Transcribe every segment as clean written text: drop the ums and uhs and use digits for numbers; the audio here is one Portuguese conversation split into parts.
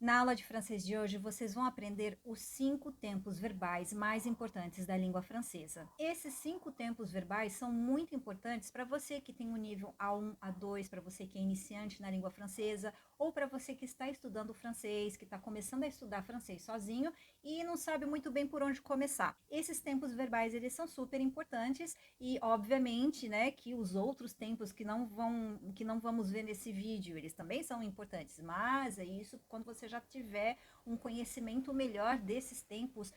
Na aula de francês de hoje, vocês vão aprender os 5 tempos verbais mais importantes da língua francesa. Esses 5 tempos verbais são muito importantes para você que tem o nível A1, A2, para você que é iniciante na língua francesa, ou para você que está estudando francês, que está começando a estudar francês sozinho e não sabe muito bem por onde começar. Esses tempos verbais, eles são super importantes e, obviamente, né, que os outros tempos que não vamos ver nesse vídeo, eles também são importantes, mas é isso quando você já tiver um conhecimento melhor desses tempos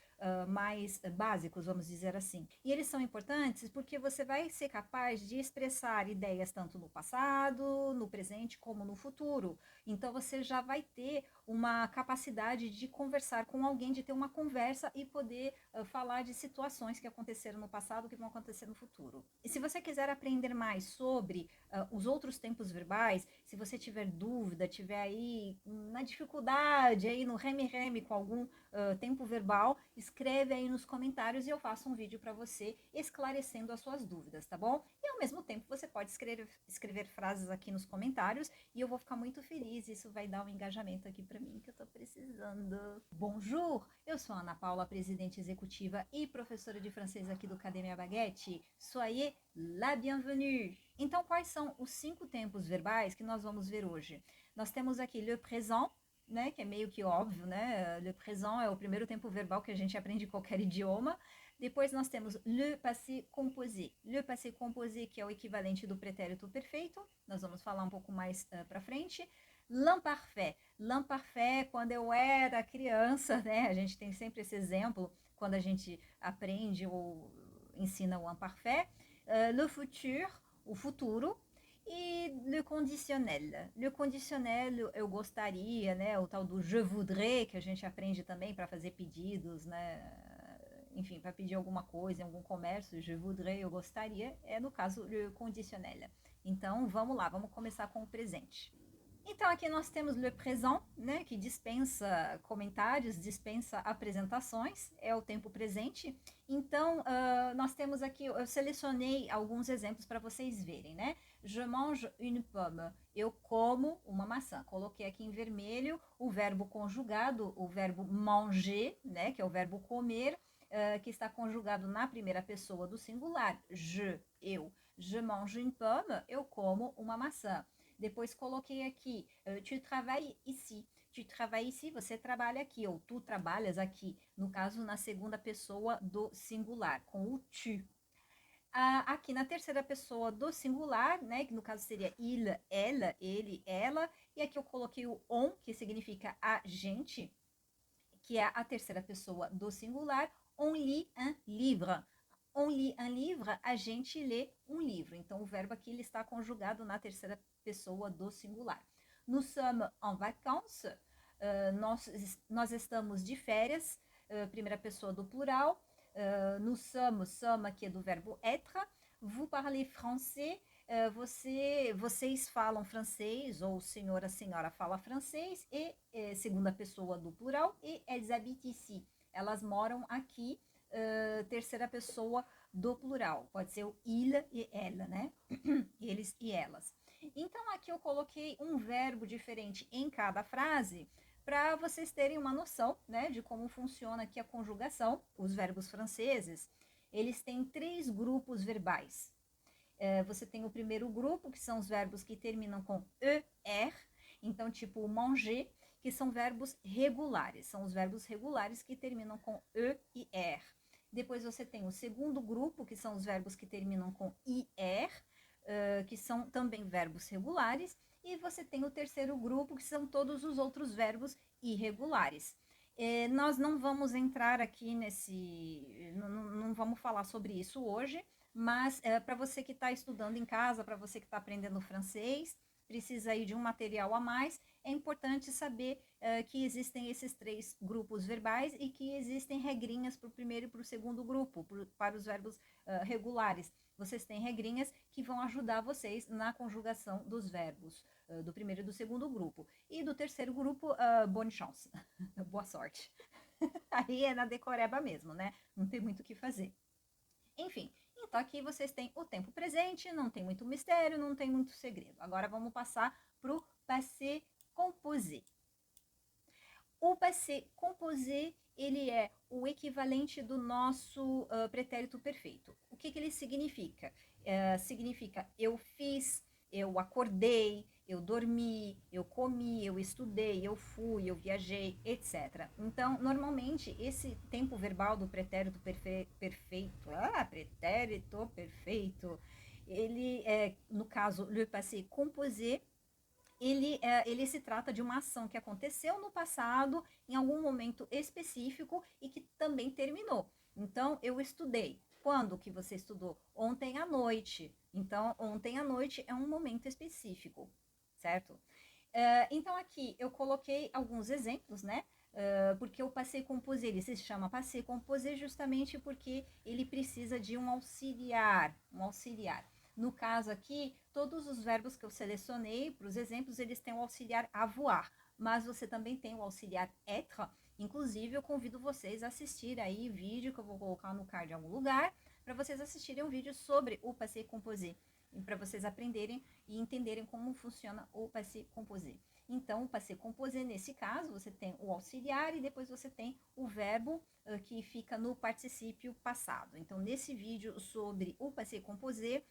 mais básicos, vamos dizer assim. E eles são importantes porque você vai ser capaz de expressar ideias tanto no passado, no presente, como no futuro. Então você já vai ter uma capacidade de conversar com alguém, de ter uma conversa e poder falar de situações que aconteceram no passado, que vão acontecer no futuro. E se você quiser aprender mais sobre os outros tempos verbais, se você tiver dúvida, tiver aí na dificuldade, aí no reme-reme com algum tempo verbal, escreve aí nos comentários e eu faço um vídeo para você esclarecendo as suas dúvidas, tá bom? E ao mesmo tempo você pode escrever frases aqui nos comentários e eu vou ficar muito feliz, isso vai dar um engajamento aqui para mim que eu tô precisando. Bonjour, eu sou a Ana Paula, presidente executiva e professora de francês aqui do Academia Baguette. Soyez la bienvenue! Então, quais são os 5 tempos verbais que nós vamos ver hoje? Nós temos aqui le présent, né, que é meio que óbvio, né? Le présent é o primeiro tempo verbal que a gente aprende em qualquer idioma. Depois nós temos le passé composé. Le passé composé, que é o equivalente do pretérito perfeito. Nós vamos falar um pouco mais para frente. L'imparfait. L'imparfait, quando eu era criança, né? A gente tem sempre esse exemplo quando a gente aprende ou ensina o imparfait. Le futur, o futuro, e le conditionnel. Le conditionnel eu gostaria, né? O tal do je voudrais, que a gente aprende também para fazer pedidos, né? Enfim, para pedir alguma coisa em algum comércio, je voudrais, eu gostaria, é no caso le conditionnel. Então, vamos lá, vamos começar com o presente. Então, aqui nós temos le présent, né, que dispensa comentários, dispensa apresentações, é o tempo presente. Então, nós temos aqui, eu selecionei alguns exemplos para vocês verem, né? Je mange une pomme, eu como uma maçã. Coloquei aqui em vermelho o verbo conjugado, o verbo manger, né, que é o verbo comer, que está conjugado na primeira pessoa do singular, eu. Je mange une pomme, eu como uma maçã. Depois coloquei aqui, tu travailles ici. Tu travailles ici, você trabalha aqui, ou tu trabalhas aqui. No caso, na segunda pessoa do singular, com o tu. Aqui na terceira pessoa do singular, né, que no caso seria il, ela, ele, ela. E aqui eu coloquei o on, que significa a gente, que é a terceira pessoa do singular. On lit un livre. On lit un livre, a gente lê um livro. Então, o verbo aqui ele está conjugado na terceira pessoa do singular. Nous sommes en vacances, nós estamos de férias, primeira pessoa do plural. Nous sommes aqui é do verbo être. Vous parlez français, vocês falam francês, ou o senhor, a senhora fala francês, e segunda pessoa do plural, e elles habitent ici, elas moram aqui, terceira pessoa do plural, pode ser o il e ela, né? Eles e elas. Então aqui eu coloquei um verbo diferente em cada frase para vocês terem uma noção, né, de como funciona aqui a conjugação. Os verbos franceses, eles têm 3 grupos verbais. Você tem o primeiro grupo, que são os verbos que terminam com er, então tipo manger, que são verbos regulares, são os verbos regulares que terminam com e er. Depois você tem o segundo grupo, que são os verbos que terminam com ir, que são também verbos regulares, e você tem o terceiro grupo, que são todos os outros verbos irregulares. Nós não vamos entrar aqui não vamos falar sobre isso hoje, mas para você que está estudando em casa, para você que está aprendendo francês, precisa aí de um material a mais, é importante saber que existem esses 3 grupos verbais e que existem regrinhas para o primeiro e para o segundo grupo, para os verbos regulares. Vocês têm regrinhas que vão ajudar vocês na conjugação dos verbos do primeiro e do segundo grupo. E do terceiro grupo, bonne chance, boa sorte. Aí é na decoreba mesmo, né? Não tem muito o que fazer. Enfim, então aqui vocês têm o tempo presente, não tem muito mistério, não tem muito segredo. Agora vamos passar para o passé composé. O passé composé, ele é o equivalente do nosso pretérito perfeito. O que ele significa? Significa eu fiz, eu acordei, eu dormi, eu comi, eu estudei, eu fui, eu viajei, etc. Então, normalmente, esse tempo verbal do pretérito perfeito, pretérito perfeito, ele é, no caso, le passé composé, ele se trata de uma ação que aconteceu no passado, em algum momento específico e que também terminou. Então, eu estudei. Quando que você estudou? Ontem à noite. Então, ontem à noite é um momento específico, certo? Então, aqui eu coloquei alguns exemplos, né? Porque o passé composé, ele se chama passé composé justamente porque ele precisa de um auxiliar, No caso aqui, todos os verbos que eu selecionei para os exemplos, eles têm o auxiliar avoir, mas você também tem o auxiliar être. Inclusive, eu convido vocês a assistir aí o vídeo que eu vou colocar no card em algum lugar, para vocês assistirem um vídeo sobre o passé composé, para vocês aprenderem e entenderem como funciona o passé composé. Então, o passé composé, nesse caso, você tem o auxiliar e depois você tem o verbo que fica no particípio passado. Então, nesse vídeo sobre o passé composé,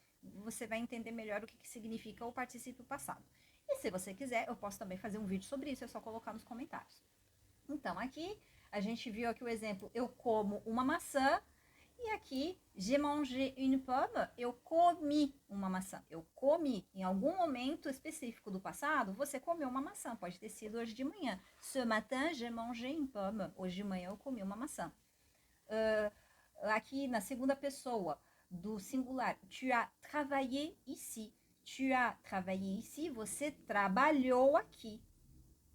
você vai entender melhor o que significa o particípio passado. E se você quiser, eu posso também fazer um vídeo sobre isso, é só colocar nos comentários. Então, aqui, a gente viu aqui o exemplo, eu como uma maçã, e aqui, j'ai mangé une pomme, eu comi uma maçã. Eu comi, em algum momento específico do passado, você comeu uma maçã, pode ter sido hoje de manhã. Ce matin, j'ai mangé une pomme. Hoje de manhã eu comi uma maçã. Aqui na segunda pessoa, do singular, tu as travaillé ici. Tu as travaillé ici, você trabalhou aqui,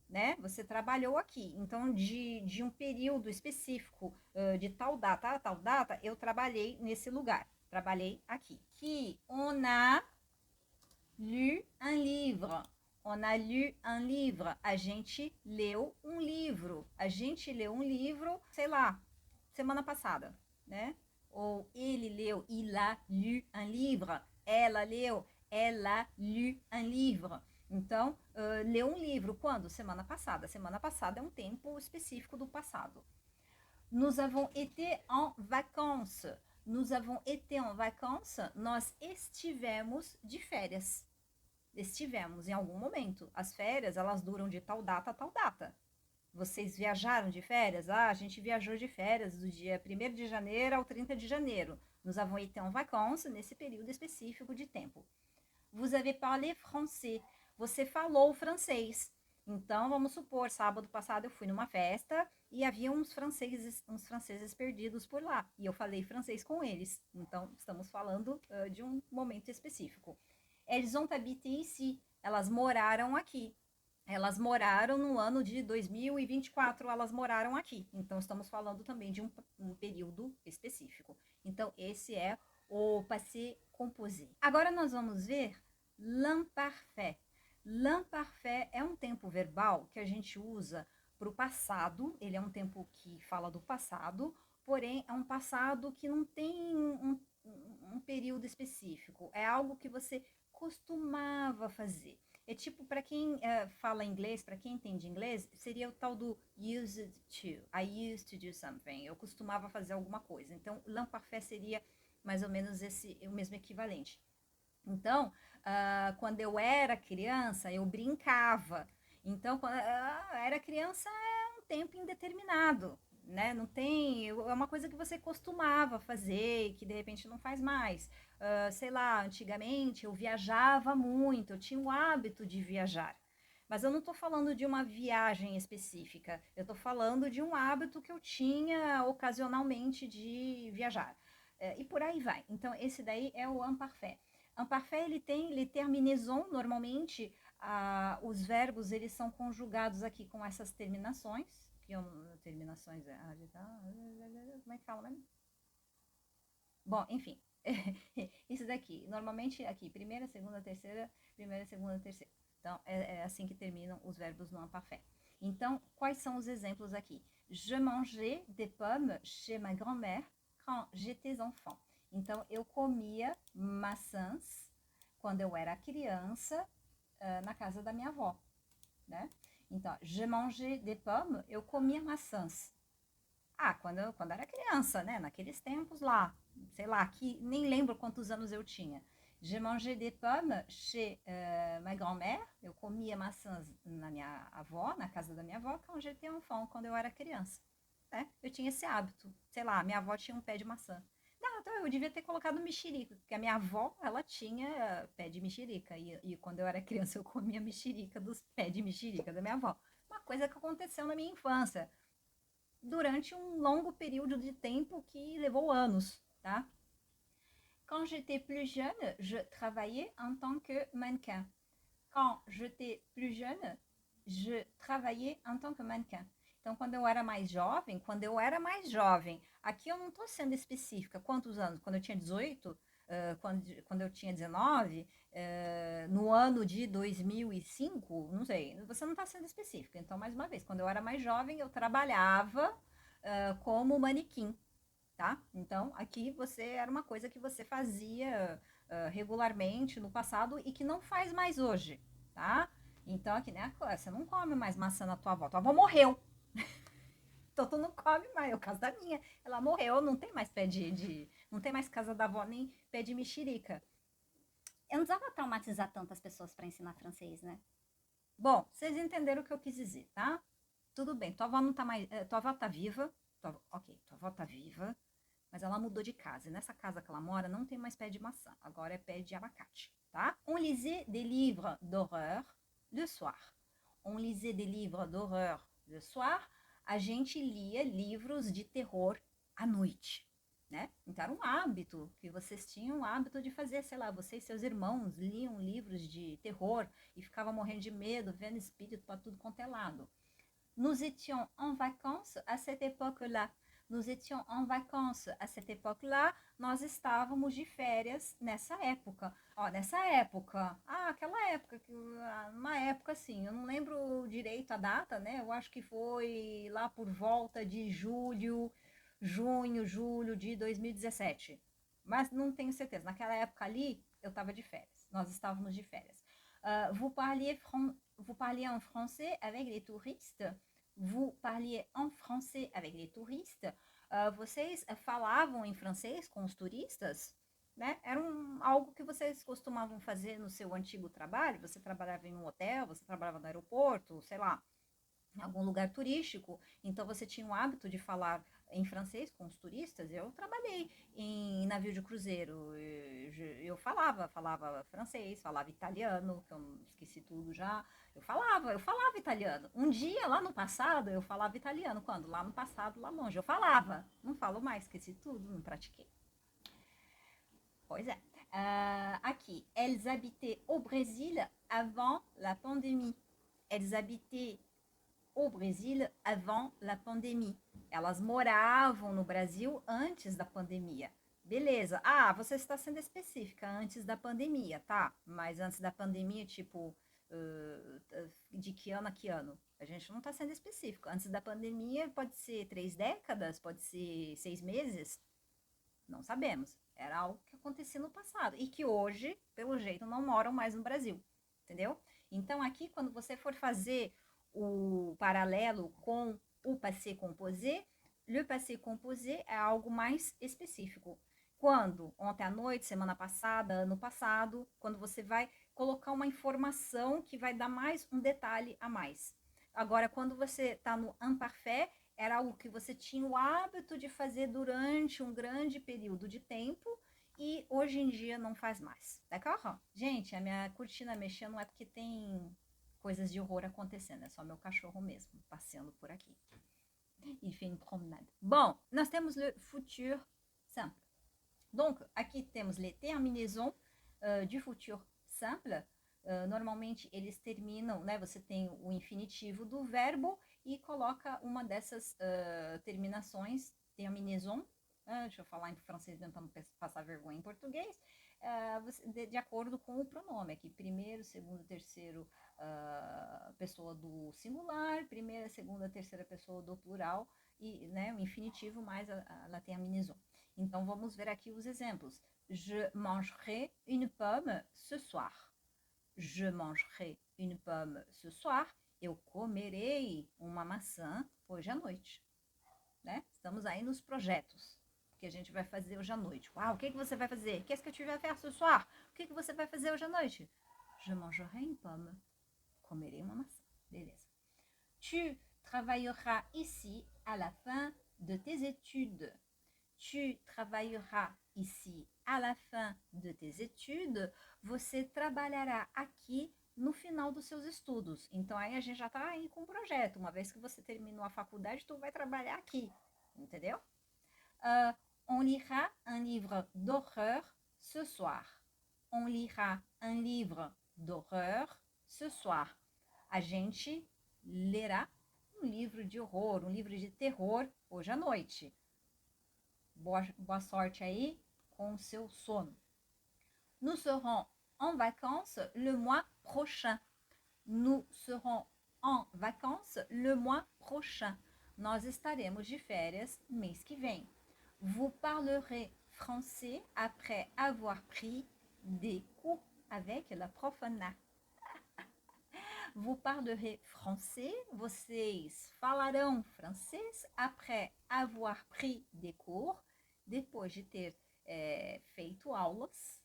né? Você trabalhou aqui. Então, de um período específico, de tal data a tal data, eu trabalhei nesse lugar. Trabalhei aqui. Que on a lu un livre. On a lu un livre. A gente leu um livro. A gente leu um livro, sei lá, semana passada, né? Ou ele leu, il a lu un livre. Ela leu, elle a lu un livre. Então, leu um livro quando? Semana passada. Semana passada é um tempo específico do passado. Nous avons été en vacances. Nous avons été en vacances. Nós estivemos de férias. Estivemos em algum momento. As férias, elas duram de tal data a tal data. Vocês viajaram de férias? Ah, a gente viajou de férias do dia 1º de janeiro ao 30 de janeiro. Nous avons été en vacances nesse período específico de tempo. Vous avez parlé français. Você falou francês. Então, vamos supor, sábado passado eu fui numa festa e havia uns franceses perdidos por lá. E eu falei francês com eles. Então, estamos falando de um momento específico. Elles ont habité ici. Elas moraram aqui. Elas moraram no ano de 2024, elas moraram aqui. Então, estamos falando também de um período específico. Então, esse é o passé composé. Agora, nós vamos ver l'imparfait. L'imparfait é um tempo verbal que a gente usa para o passado. Ele é um tempo que fala do passado, porém, é um passado que não tem um período específico. É algo que você costumava fazer. É tipo, para quem fala inglês, para quem entende inglês, seria o tal do used to. I used to do something. Eu costumava fazer alguma coisa. Então, l'imparfait seria mais ou menos o mesmo equivalente. Então, quando eu era criança, eu brincava. Então, quando era criança, é um tempo indeterminado, né? Não tem, é uma coisa que você costumava fazer e que de repente não faz mais. Sei lá, antigamente eu viajava muito, eu tinha o hábito de viajar. Mas eu não estou falando de uma viagem específica, eu estou falando de um hábito que eu tinha ocasionalmente de viajar. E por aí vai. Então, esse daí é o imparfait. Imparfait, ele tem les terminaisons, normalmente os verbos eles são conjugados aqui com essas terminações, que terminações, como é que fala mesmo? Bom, enfim, isso daqui, normalmente aqui, primeira, segunda, terceira, primeira, segunda, terceira. Então, é assim que terminam os verbos no imparfait. Então, quais são os exemplos aqui? Je mangeais des pommes chez ma grand-mère quand j'étais enfant. Então, eu comia maçãs quando eu era criança na casa da minha avó, né? Então, je mangeais des pommes, eu comia maçãs. Ah, quando eu era criança, né? Naqueles tempos lá, sei lá, que nem lembro quantos anos eu tinha. Je mangeais des pommes chez ma grand-mère. Eu comia maçãs na minha avó, na casa da minha avó, quand j'étais enfant, quando eu era criança. Né? Eu tinha esse hábito. Sei lá, minha avó tinha um pé de maçã. Não, então eu devia ter colocado mexerica, porque a minha avó, ela tinha pé de mexerica. E quando eu era criança, eu comia mexerica dos pés de mexerica da minha avó. Uma coisa que aconteceu na minha infância durante um longo período de tempo que levou anos, tá? Quand j'étais plus jeune, je travaillais en tant que mannequin. Quand j'étais plus jeune, je travaillais en tant que mannequin. Então, quando eu era mais jovem, aqui eu não estou sendo específica, quantos anos? Quando eu tinha 18, quando eu tinha 19, no ano de 2005, não sei, você não está sendo específica. Então, mais uma vez, quando eu era mais jovem, eu trabalhava como manequim, tá? Então, aqui você era uma coisa que você fazia regularmente no passado e que não faz mais hoje, tá? Então, aqui, né? Você não come mais maçã na tua avó. Tua avó morreu. Então, tu não come mais. É o caso da minha. Ela morreu, não tem mais pé não tem mais casa da avó, nem pé de mexerica. Eu não precisava traumatizar tantas pessoas para ensinar francês, né? Bom, vocês entenderam o que eu quis dizer, tá? Tudo bem, tua avó não tá mais. Tua avó tá viva. Ok, tua avó tá viva. Mas ela mudou de casa. E nessa casa que ela mora não tem mais pé de maçã. Agora é pé de abacate, tá? On lisait des livres d'horreur le soir. On lisait des livres d'horreur le soir. A gente lia livros de terror à noite, né? Então era um hábito que vocês tinham o hábito de fazer, sei lá, você e seus irmãos liam livros de terror e ficavam morrendo de medo, vendo espírito para tudo quanto é lado. Nous étions en vacances à cette époque-là. Nous étions en vacances à cette époque-là. Nós estávamos de férias nessa época. Ó, nessa época. Ah, aquela época, uma época assim, eu não lembro direito a data, né? Eu acho que foi lá por volta de julho de 2017. Mas não tenho certeza. Naquela época ali, eu estava de férias. Nós estávamos de férias. Vous parliez en français avec les touristes? Vous parliez en français avec les touristes? Vocês falavam em francês com os turistas? Né? Era algo que vocês costumavam fazer no seu antigo trabalho? Você trabalhava em um hotel, você trabalhava no aeroporto, sei lá, em algum lugar turístico, então você tinha o hábito de falar em francês com os turistas. Eu trabalhei em navio de cruzeiro, eu falava francês, falava italiano, que eu esqueci tudo já. Eu falava italiano. Um dia lá no passado eu falava italiano, quando? Lá no passado, lá longe, eu falava. Não falo mais, esqueci tudo, não pratiquei. Pois é. Aqui, elles habitaient au Brésil avant la pandémie. Elles habitaient au Brasil avant la pandemia. Elas moravam no Brasil antes da pandemia. Beleza. Ah, você está sendo específica antes da pandemia, tá? Mas antes da pandemia, tipo, de que ano a que ano? A gente não está sendo específico. Antes da pandemia pode ser 3 décadas, pode ser 6 meses, não sabemos. Era algo que acontecia no passado e que hoje, pelo jeito, não moram mais no Brasil, entendeu? Então, aqui, quando você for fazer o paralelo com o passé composé, le passé composé é algo mais específico. Quando? Ontem à noite, semana passada, ano passado, quando você vai colocar uma informação que vai dar mais um detalhe a mais. Agora, quando você está no imparfait, era algo que você tinha o hábito de fazer durante um grande período de tempo e hoje em dia não faz mais. D'accord? Gente, a minha cortina mexendo não é porque tem coisas de horror acontecendo, é só meu cachorro mesmo passeando por aqui. Il fait une promenade. Bom, nós temos le futur simple. Donc, aqui temos les terminaisons du futur simple. Normalmente eles terminam, né? Você tem o infinitivo do verbo e coloca uma dessas terminações, terminaison, deixa eu falar em francês para não passar vergonha em português, de acordo com o pronome aqui, primeiro, segundo, terceiro pessoa do singular, primeira, segunda, terceira pessoa do plural, e né, o infinitivo mais a terminaison. Então vamos ver aqui os exemplos. Je mangerai une pomme ce soir. Je mangerai une pomme ce soir. Eu comerei uma maçã hoje à noite, né? Estamos aí nos projetos que a gente vai fazer hoje à noite. Uau, o que você vai fazer? Qu'est-ce que tu vas faire ce soir? O que você vai fazer hoje à noite? Je mangerai une pomme. Comerei uma maçã. Beleza. Tu travailleras ici à la fin de tes études. Tu travailleras ici à la fin de tes études. Você trabalhará aqui no final dos seus estudos. Então aí a gente já está aí com um projeto. Uma vez que você terminou a faculdade, tu vai trabalhar aqui. Entendeu? On lira un livre d'horreur ce soir. On lira un livre d'horreur ce soir. A gente lerá um livro de horror, um livro de terror hoje à noite. Boa sorte aí com o seu sono. Nous serons en vacances le mois prochain. Nous serons en vacances le mois prochain. Nós estaremos de férias mês que vem. Vous parlerez français après avoir pris des cours avec la prof Anna. Vous parlerez français, vocês falarão francês après avoir pris des cours, depois de ter feito aulas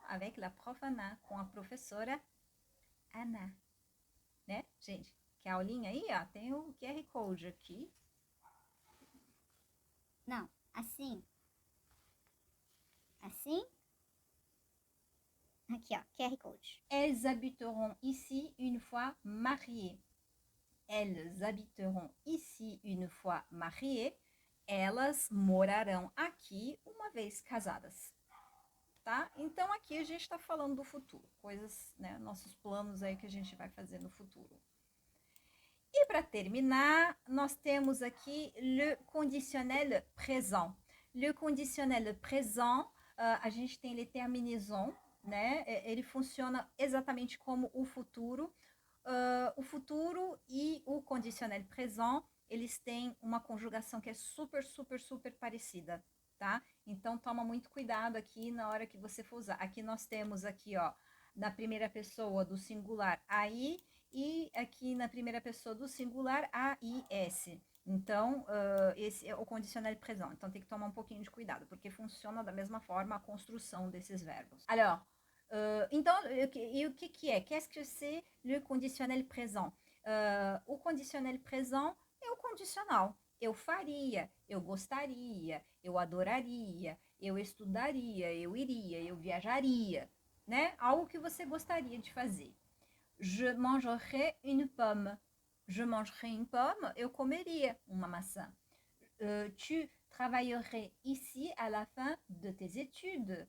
avec la prof Anna, com a professora Ana, né, gente? Que a aulinha aí, ó, tem o QR Code aqui. Não, assim. Assim. Aqui, ó, QR Code. Elles habiteront ici une fois mariées. Elles habiteront ici une fois mariées. Elas morarão aqui uma vez casadas. Tá? Então aqui a gente está falando do futuro, coisas, né, nossos planos aí que a gente vai fazer no futuro. E para terminar, nós temos aqui le conditionnel présent. Le conditionnel présent, a gente tem le terminaison, né? Ele funciona exatamente como o futuro. O futuro e o conditionnel présent, eles têm uma conjugação que é super, super, super parecida, tá? Então, toma muito cuidado aqui na hora que você for usar. Aqui nós temos aqui, ó, na primeira pessoa do singular, AI, e aqui na primeira pessoa do singular, AIS. Então, esse é o condicional présent. Então, tem que tomar um pouquinho de cuidado, porque funciona da mesma forma a construção desses verbos. Alors, então, e o que é? Qu'est-ce que c'est le conditionnel présent? O condicional présent é o condicional. Eu faria, eu gostaria, eu adoraria, eu estudaria, eu iria, eu viajaria, né? Algo que você gostaria de fazer. Je mangerai une pomme. Je mangerai une pomme, eu comeria uma maçã. Tu travaillerais ici à la fin de tes études.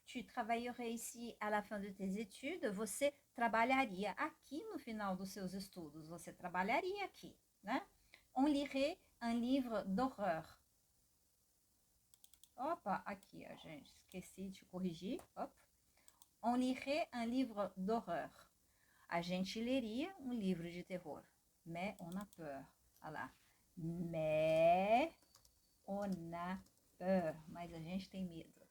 Tu travaillerais ici à la fin de tes études. Você trabalharia aqui no final dos seus estudos. Você trabalharia aqui, né? On lirait un livre d'horreur. Opa, aqui, ó, gente. Esqueci de corrigir. Opa. On lirait un livre d'horreur. A gente leria um livro de terror. Mais on a peur. Olha lá. Mais on a peur. Mas a gente tem medo.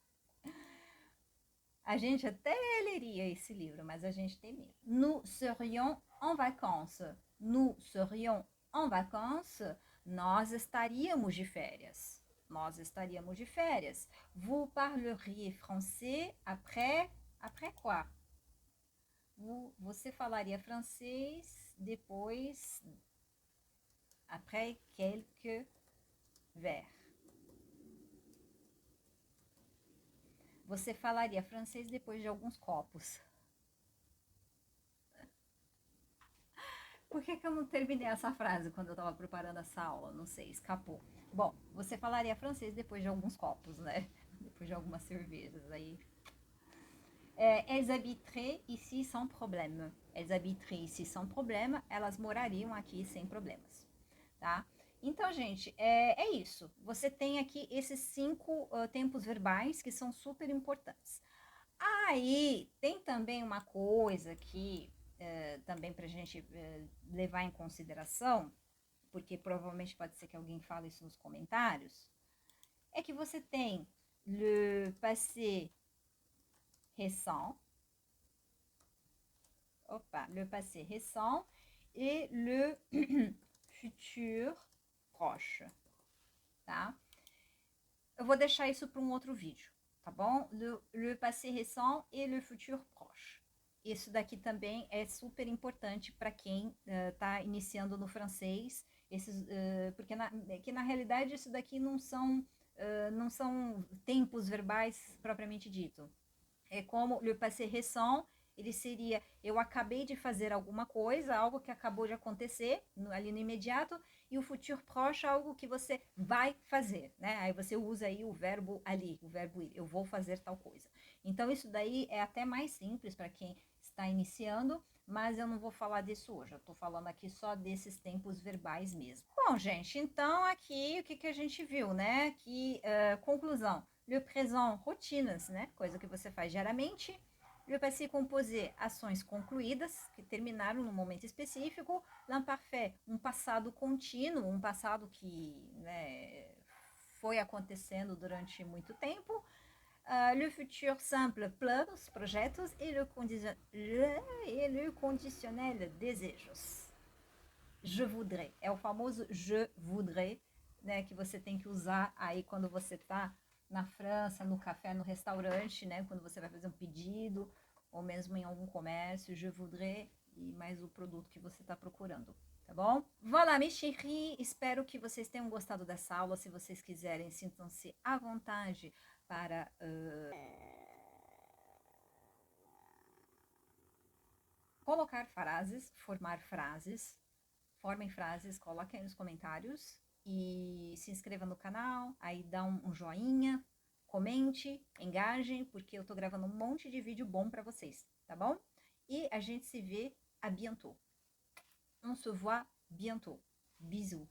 A gente até leria esse livro, mas a gente tem medo. Nous serions en vacances. Nous serions en vacances. Nós estaríamos de férias. Nós estaríamos de férias. Vous parleriez français après quoi? Você falaria francês depois, après quelques verres. Você falaria francês depois de alguns copos. Por que eu não terminei essa frase quando eu estava preparando essa aula? Não sei, escapou. Bom, você falaria francês depois de alguns copos, né? Depois de algumas cervejas aí. Elles habiteraient ici sans problème. Elles habiteraient ici sans problème. Elas morariam aqui sem problemas, tá? Então, gente, é isso. Você tem aqui esses 5 tempos verbais que são super importantes. Aí, tem também uma coisa que também pra gente levar em consideração, porque provavelmente pode ser que alguém fale isso nos comentários, é que você tem le passé récent. Opa, le passé récent et le futur proche, tá? Eu vou deixar isso para um outro vídeo, tá bom? Le passé récent et le futur proche. Isso daqui também é super importante para quem está iniciando no francês, porque na realidade isso daqui não são tempos verbais propriamente dito. É como le passé récent, ele seria eu acabei de fazer alguma coisa, algo que acabou de acontecer ali no imediato, e o futur proche, algo que você vai fazer, né? Aí você usa aí o verbo ali, o verbo ir, eu vou fazer tal coisa. Então isso daí é até mais simples para quem está iniciando, mas eu não vou falar disso hoje, eu tô falando aqui só desses tempos verbais mesmo. Bom, gente, então aqui o que a gente viu, né? Conclusão, le présent, rotinas, né? Coisa que você faz diariamente. Le passé composé, ações concluídas, que terminaram num momento específico. L'imparfait, um passado contínuo, um passado que, né, foi acontecendo durante muito tempo. Le futur simple, planos, projetos. E le conditionnel, desejos. Je voudrais, é o famoso je voudrais, né, que você tem que usar aí quando você tá na França, no café, no restaurante, né, quando você vai fazer um pedido, ou mesmo em algum comércio, je voudrais, e mais o produto que você está procurando, tá bom? Voilà, mes chéris, espero que vocês tenham gostado dessa aula. Se vocês quiserem, sintam-se à vontade para colocar frases, formar frases. Formem frases, coloquem aí nos comentários e se inscreva no canal, aí dá um joinha, comente, engajem, porque eu tô gravando um monte de vídeo bom para vocês, tá bom? E a gente se vê à bientôt. On se voit bientôt. Bisous.